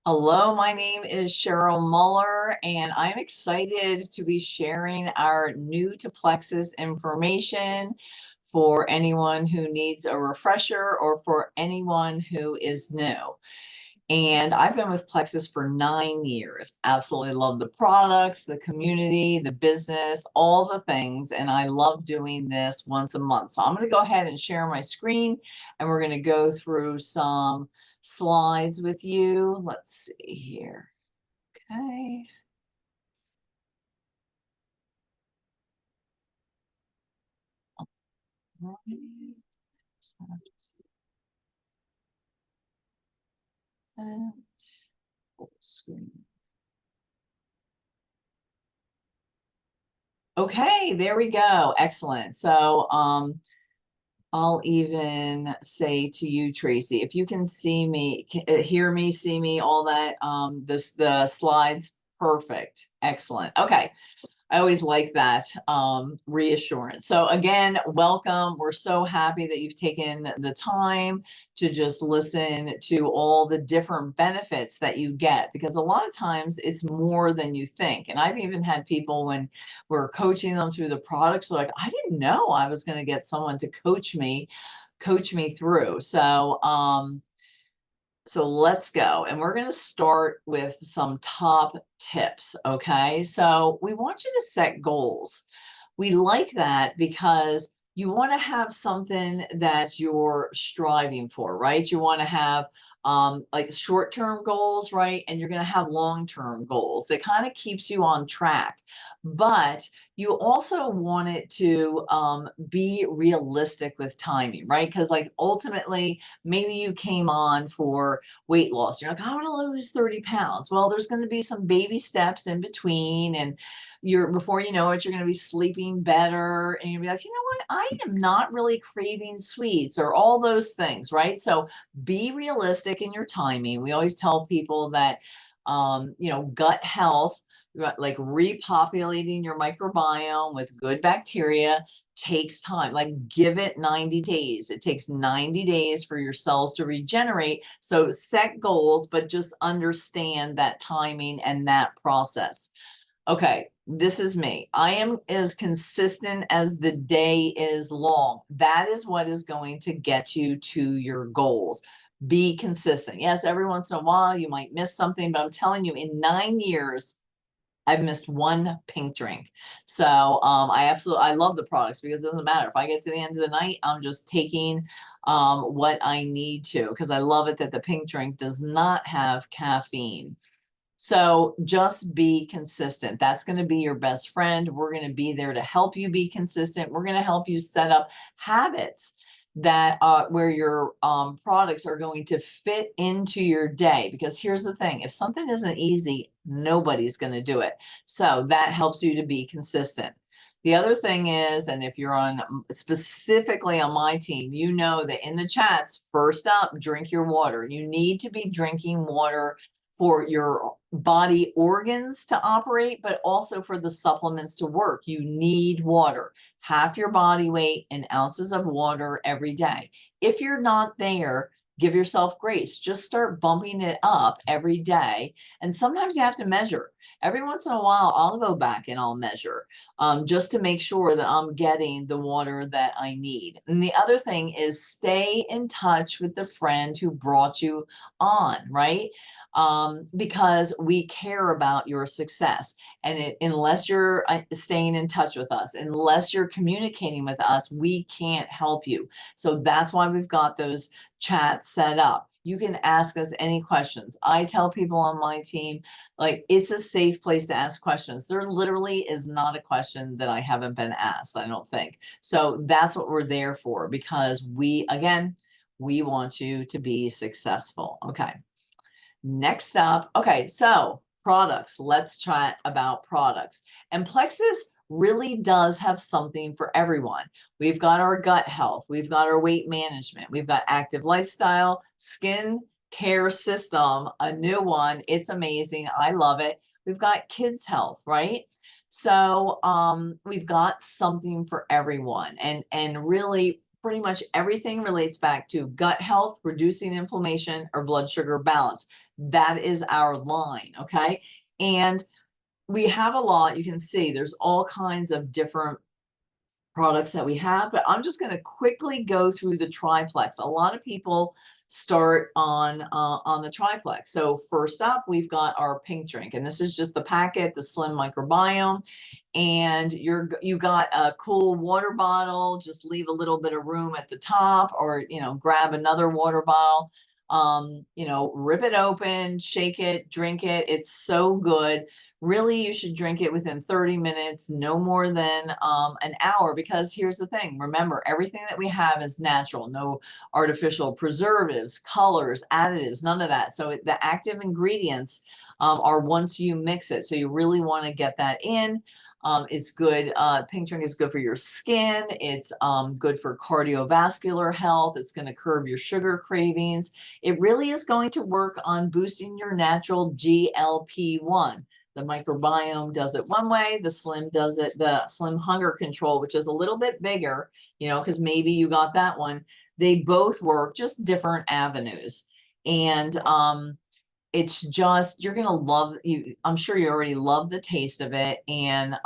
Hello, my name is Cheryl Muller, and I'm excited to be sharing our new to Plexus information for anyone who needs a refresher or for anyone who is new. And I've been with Plexus for 9 years. Absolutely love the products, the community, the business, all the things. And I love doing this once a month. So I'm going to go ahead and share my screen and we're going to go through some slides with you. Let's see here. Okay. Right. Full screen. Okay, there we go. Excellent. So, I'll even say to you, Tracy, if you can see me, hear me, see me, all that, the slides, perfect. Excellent. Okay. I always like that reassurance. So again, welcome. We're so happy that you've taken the time to just listen to all the different benefits that you get, because a lot of times it's more than you think. And I've even had people when we're coaching them through the products, like, I didn't know I was going to get someone to coach me through. So let's go. And we're going to start with some top tips. Okay. So we want you to set goals. We like that because you want to have something that you're striving for, right? You want to have like short-term goals, right? And you're going to have long-term goals. It kind of keeps you on track. But you also want it to be realistic with timing, right? Because like ultimately, maybe you came on for weight loss. You're like, I want to lose 30 pounds. Well, there's going to be some baby steps in between, and before you know it, you're going to be sleeping better, and you'll be like, you know what? I am not really craving sweets or all those things, right? So be realistic in your timing. We always tell people that, gut health, like repopulating your microbiome with good bacteria, takes time. Like, give it 90 days. It takes 90 days for your cells to regenerate. So set goals, but just understand that timing and that process. Okay, this is me. I am as consistent as the day is long. That is what is going to get you to your goals. Be consistent. Yes, every once in a while you might miss something, but I'm telling you, in 9 years, I've missed one pink drink. So I love the products because it doesn't matter. If I get to the end of the night, I'm just taking what I need to, because I love it that the pink drink does not have caffeine. So just be consistent. That's going to be your best friend. We're going to be there to help you be consistent. We're going to help you set up habits that where your products are going to fit into your day. Because here's the thing, if something isn't easy, nobody's going to do it. So that helps you to be consistent. The other thing is, and if you're on specifically on my team, you know that in the chats, first up, drink your water. You need to be drinking water for your body organs to operate, but also for the supplements to work. You need water. Half your body weight in ounces of water every day. If you're not there, give yourself grace. Just start bumping it up every day. And sometimes you have to measure. Every once in a while, I'll go back and I'll measure just to make sure that I'm getting the water that I need. And the other thing is stay in touch with the friend who brought you on, right? Because we care about your success. And unless you're staying in touch with us, unless you're communicating with us, we can't help you. So that's why we've got those chats set up. You can ask us any questions. I tell people on my team, like, it's a safe place to ask questions. There literally is not a question that I haven't been asked, I don't think. So that's what we're there for, because we want you to be successful. Okay. Next up, okay, so products. Let's chat about products. And Plexus really does have something for everyone. We've got our gut health, we've got our weight management, we've got active lifestyle, skin care system, a new one. It's amazing. I love it. We've got kids health, right? So we've got something for everyone. And really, pretty much everything relates back to gut health, reducing inflammation, or blood sugar balance. That is our line, okay? And we have a lot. You can see there's all kinds of different products that we have, but I'm just going to quickly go through the triplex. A lot of people start on the triplex. So first up, we've got our pink drink, and this is just the packet, the Slim Microbiome. And you got a cool water bottle. Just leave a little bit of room at the top, or grab another water bottle. Rip it open, shake it, drink it. It's so good. Really, you should drink it within 30 minutes, no more than an hour, because here's the thing. Remember, everything that we have is natural, no artificial preservatives, colors, additives, none of that. So the active ingredients are once you mix it. So you really want to get that in. It's good. Pink drink is good for your skin. It's good for cardiovascular health. It's going to curb your sugar cravings. It really is going to work on boosting your natural GLP-1. The microbiome does it one way, the Slim does it, the Slim Hunger Control, which is a little bit bigger, because maybe you got that one. They both work, just different avenues. And it's just, you're gonna love you. I'm sure you already love the taste of it. And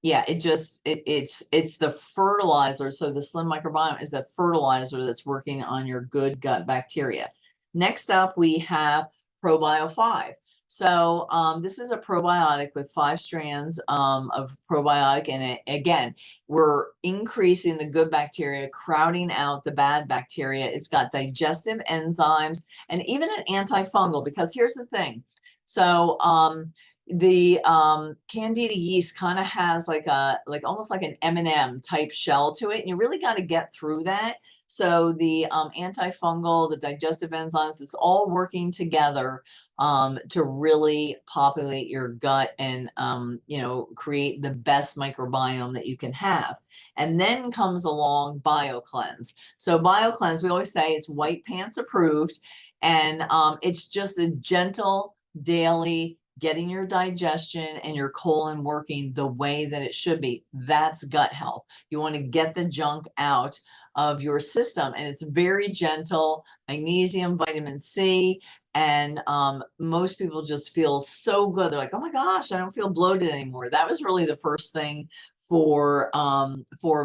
yeah, it's the fertilizer. So the Slim Microbiome is the fertilizer that's working on your good gut bacteria. Next up, we have ProBio 5. So this is a probiotic with 5 strands of probiotic in it. Again, we're increasing the good bacteria, crowding out the bad bacteria. It's got digestive enzymes and even an antifungal, because here's the thing. So the Candida yeast kind of has like almost like an M&M type shell to it, and you really got to get through that. So the antifungal, the digestive enzymes, it's all working together to really populate your gut and create the best microbiome that you can have. And then comes along BioCleanse. So BioCleanse, we always say it's white pants approved, and it's just a gentle daily getting your digestion and your colon working the way that it should be. That's gut health. You want to get the junk out of your system, and it's very gentle. Magnesium, vitamin C, and most people just feel so good. They're like, oh my gosh, I don't feel bloated anymore. That was really the first thing for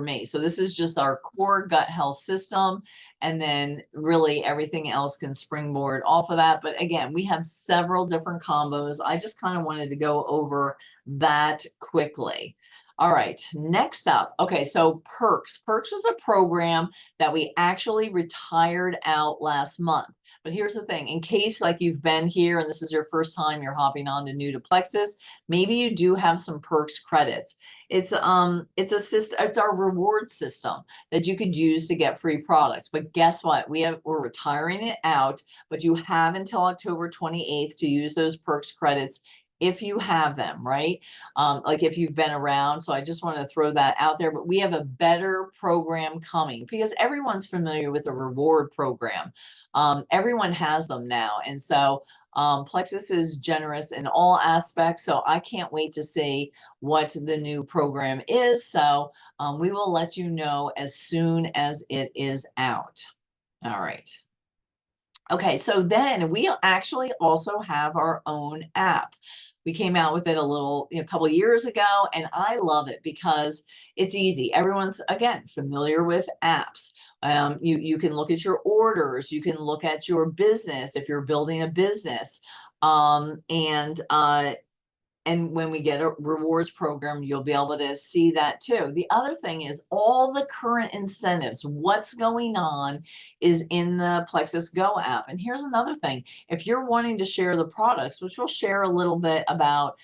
me. So this is just our core gut health system, and then really everything else can springboard off of that. But again, we have several different combos. I just kind of wanted to go over that quickly. All right, next up. Okay, so Perks. Perks was a program that we actually retired out last month. But here's the thing, in case like you've been here and this is your first time you're hopping on to new to Plexus, maybe you do have some Perks credits. It's a system, it's our reward system that you could use to get free products. But guess what? We're retiring it out, but you have until October 28th to use those Perks credits if you have them, right? Like if you've been around. So I just want to throw that out there. But we have a better program coming because everyone's familiar with the reward program. Everyone has them now. And so Plexus is generous in all aspects. So I can't wait to see what the new program is. So we will let you know as soon as it is out. All right. Okay, so then we actually also have our own app. We came out with it a couple years ago, and I love it because it's easy. Everyone's, again, familiar with apps. You can look at your orders. You can look at your business if you're building a business. And when we get a rewards program, you'll be able to see that too. The other thing is all the current incentives, what's going on is in the Plexus Go app. And here's another thing. If you're wanting to share the products, which we'll share a little bit about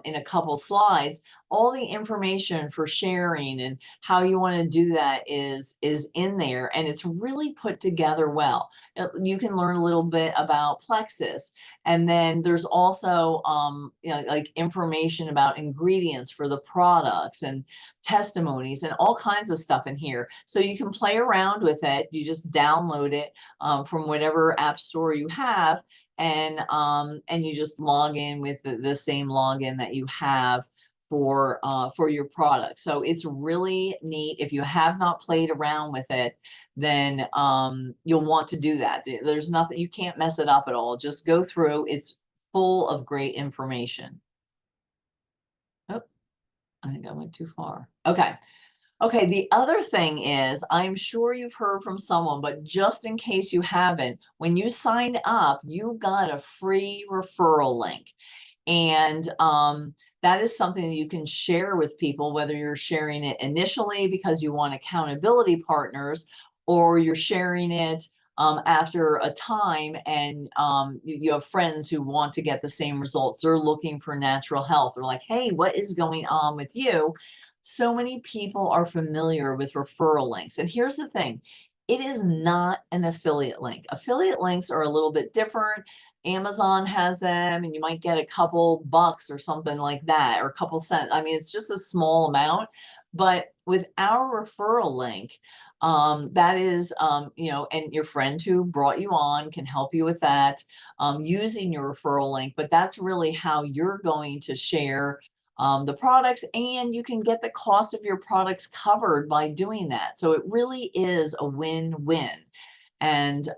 in a couple slides, all the information for sharing and how you want to do that is in there, and it's really put together well. You can learn a little bit about Plexus, and then there's also like information about ingredients for the products and testimonies and all kinds of stuff in here. So you can play around with it. You just download it from whatever app store you have, and you just log in with the same login that you have for your product. So it's really neat. If you have not played around with it, then you'll want to do that. There's nothing, you can't mess it up at all. Just go through. It's full of great information. Oh, I think I went too far. Okay. Okay, the other thing is, I'm sure you've heard from someone, but just in case you haven't, when you signed up, you got a free referral link. And that is something that you can share with people, whether you're sharing it initially because you want accountability partners, or you're sharing it after a time and you have friends who want to get the same results. They're looking for natural health. They're like, hey, what is going on with you? So many people are familiar with referral links. And here's the thing, it is not an affiliate link. Affiliate links are a little bit different. Amazon has them, and you might get a couple bucks or something like that, or a couple cents. I mean, it's just a small amount. But with our referral link, that is, and your friend who brought you on can help you with that using your referral link. But that's really how you're going to share the products, and you can get the cost of your products covered by doing that. So it really is a win-win. And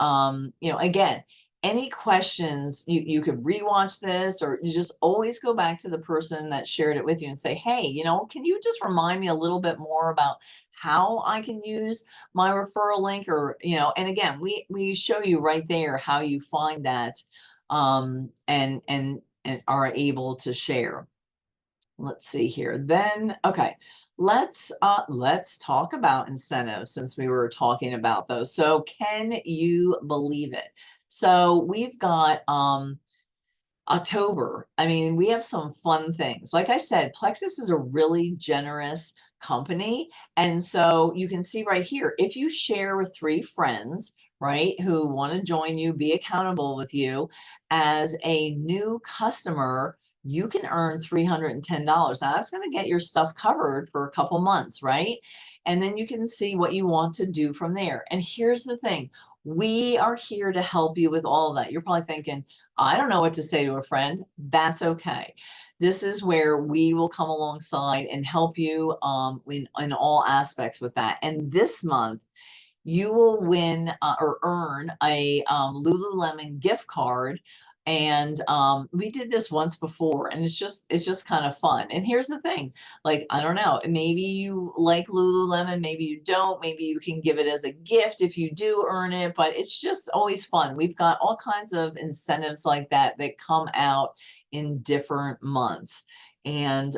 again, any questions, you could rewatch this, or you just always go back to the person that shared it with you and say, hey, can you just remind me a little bit more about how I can use my referral link? Or, and again, we show you right there how you find that and are able to share. Let's see here. Then, okay, let's talk about incentives since we were talking about those. So can you believe it? So we've got October. I mean, we have some fun things. Like I said, Plexus is a really generous company. And so you can see right here, if you share with 3 friends, right, who want to join you, be accountable with you as a new customer, you can earn $310. Now that's going to get your stuff covered for a couple months, right? And then you can see what you want to do from there. And here's the thing. We are here to help you with all of that. You're probably thinking, I don't know what to say to a friend. That's okay. This is where we will come alongside and help you in all aspects with that. And this month, you will win or earn a Lululemon gift card. And we did this once before, and it's just kind of fun. And here's the thing, like, I don't know, maybe you like Lululemon, maybe you don't, maybe you can give it as a gift if you do earn it, but it's just always fun. We've got all kinds of incentives like that that come out in different months. And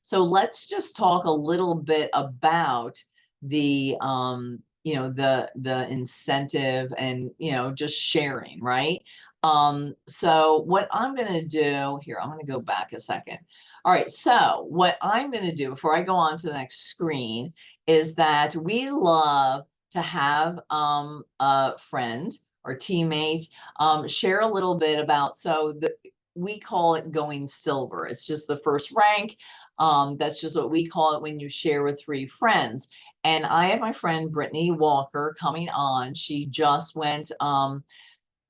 so let's just talk a little bit about the the incentive and just sharing, right? So what I'm going to do here, I'm going to go back a second. All right, so what I'm going to do before I go on to the next screen is that we love to have a friend or teammate share a little bit about, we call it going silver. It's just the first rank. That's just what we call it when you share with 3 friends. And I have my friend Brittany Walker coming on. She just went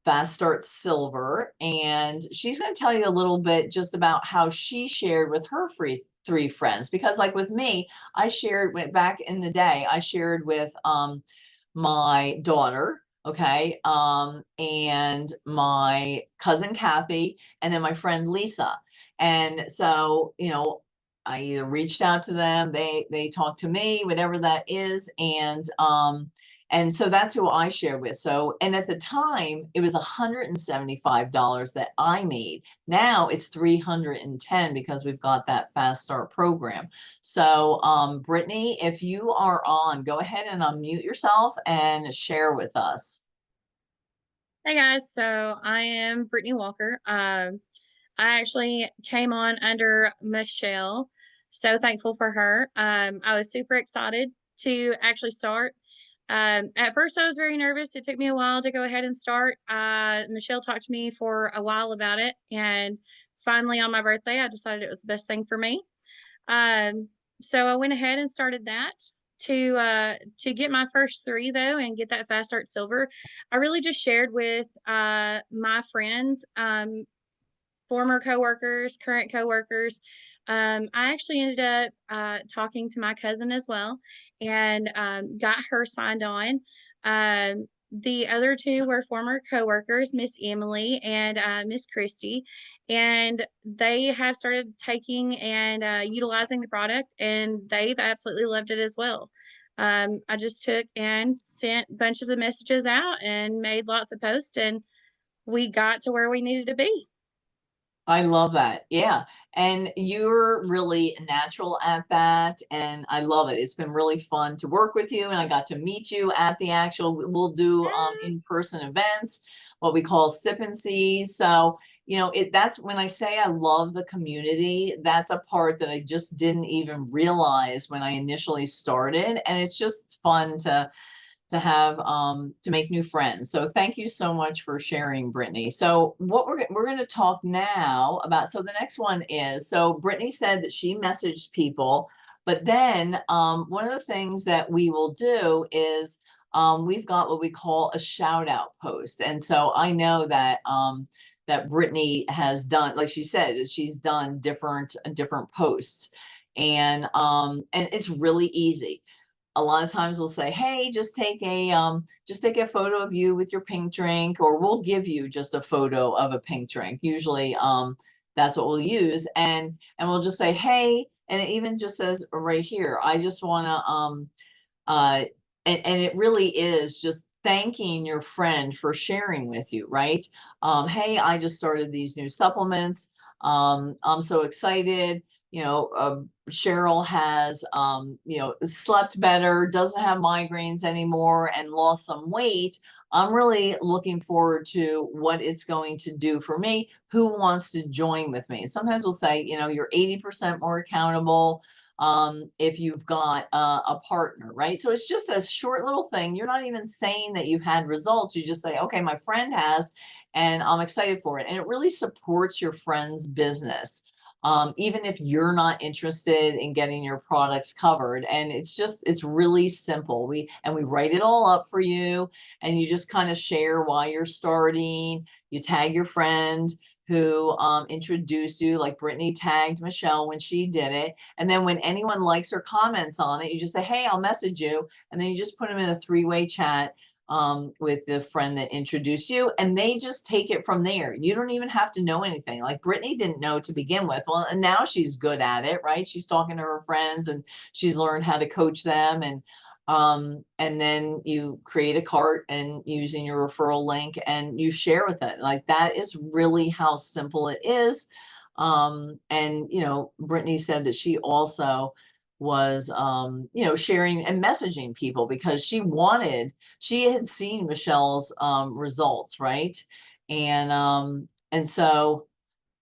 Fast Start Silver, and she's going to tell you a little bit just about how she shared with her 3 friends. Because like with me, I shared, went back in the day, I shared with my daughter, okay, and my cousin Kathy, and then my friend Lisa. And so, I either reached out to them, they talked to me, whatever that is, and so that's who I share with. So, and at the time, it was $175 that I made. Now it's $310 because we've got that Fast Start program. So, Brittany, if you are on, go ahead and unmute yourself and share with us. Hey guys, so I am Brittany Walker. I actually came on under Michelle. So thankful for her. I was super excited to actually start. At first, I was very nervous. It took me a while to go ahead and start. Michelle talked to me for a while about it, and finally, on my birthday, I decided it was the best thing for me. Um, so I went ahead and started that to get my first 3 though and get that Fast Start Silver. I really just shared with my friends, former coworkers, current coworkers, I actually ended up talking to my cousin as well and got her signed on. The other two were former coworkers, Miss Emily and Miss Christie, and they have started taking and utilizing the product, and they've absolutely loved it as well. I just took and sent bunches of messages out and made lots of posts, and we got to where we needed to be. I love that. Yeah. And you're really natural at that. And I love it. It's been really fun to work with you. And I got to meet you at the actual, we'll do in-person events, what we call sip and see. So, that's when I say I love the community, that's a part that I just didn't even realize when I initially started. And it's just fun to have to make new friends. So thank you so much for sharing, Brittany. So what we're going to talk now about. So the next one is, so Brittany said that she messaged people, but then one of the things that we will do is we've got what we call a shout out post. And so I know that Brittany has done, like she said, is she's done different posts, and it's really easy. A lot of times we'll say, hey, just take a photo of you with your pink drink, or we'll give you just a photo of a pink drink. Usually that's what we'll use. And we'll just say, hey, and it even just says right here, I just want to uh and it really is just thanking your friend for sharing with you, right? Hey, I just started these new supplements. I'm so excited. Cheryl has slept better, doesn't have migraines anymore, and lost some weight. I'm really looking forward to what it's going to do for me. Who wants to join with me? Sometimes we'll say, you're 80% more accountable if you've got a partner, right? So it's just a short little thing. You're not even saying that you've had results. You just say, okay, my friend has, and I'm excited for it. And it really supports your friend's business. Even if you're not interested in getting your products covered. And it's really simple. We write it all up for you, and you just kind of share why you're starting. You tag your friend who introduced you, like Brittany tagged Michelle when she did it. And then when anyone likes or comments on it, you just say, hey, I'll message you. And then you just put them in a three-way chat with the friend that introduced you, and they just take it from there. You don't even have to know anything. Like Brittany didn't know to begin with. Well, and now she's good at it, right? She's talking to her friends and she's learned how to coach them. And then you create a cart and using your referral link and you share with it. Like that is really how simple it is. And Brittany said that she also was sharing and messaging people because she had seen Michelle's results, right? And so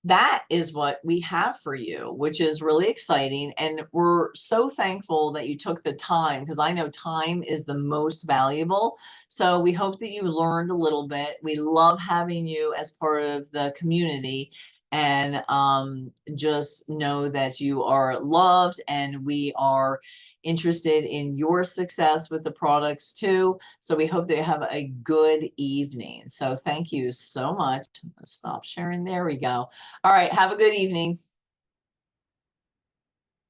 that is what we have for you, which is really exciting. And we're so thankful that you took the time, because I know time is the most valuable. So we hope that you learned a little bit. We love having you as part of the community. And just know that you are loved, and we are interested in your success with the products too. So we hope that you have a good evening. So thank you so much. Stop sharing. There we go. All right. Have a good evening.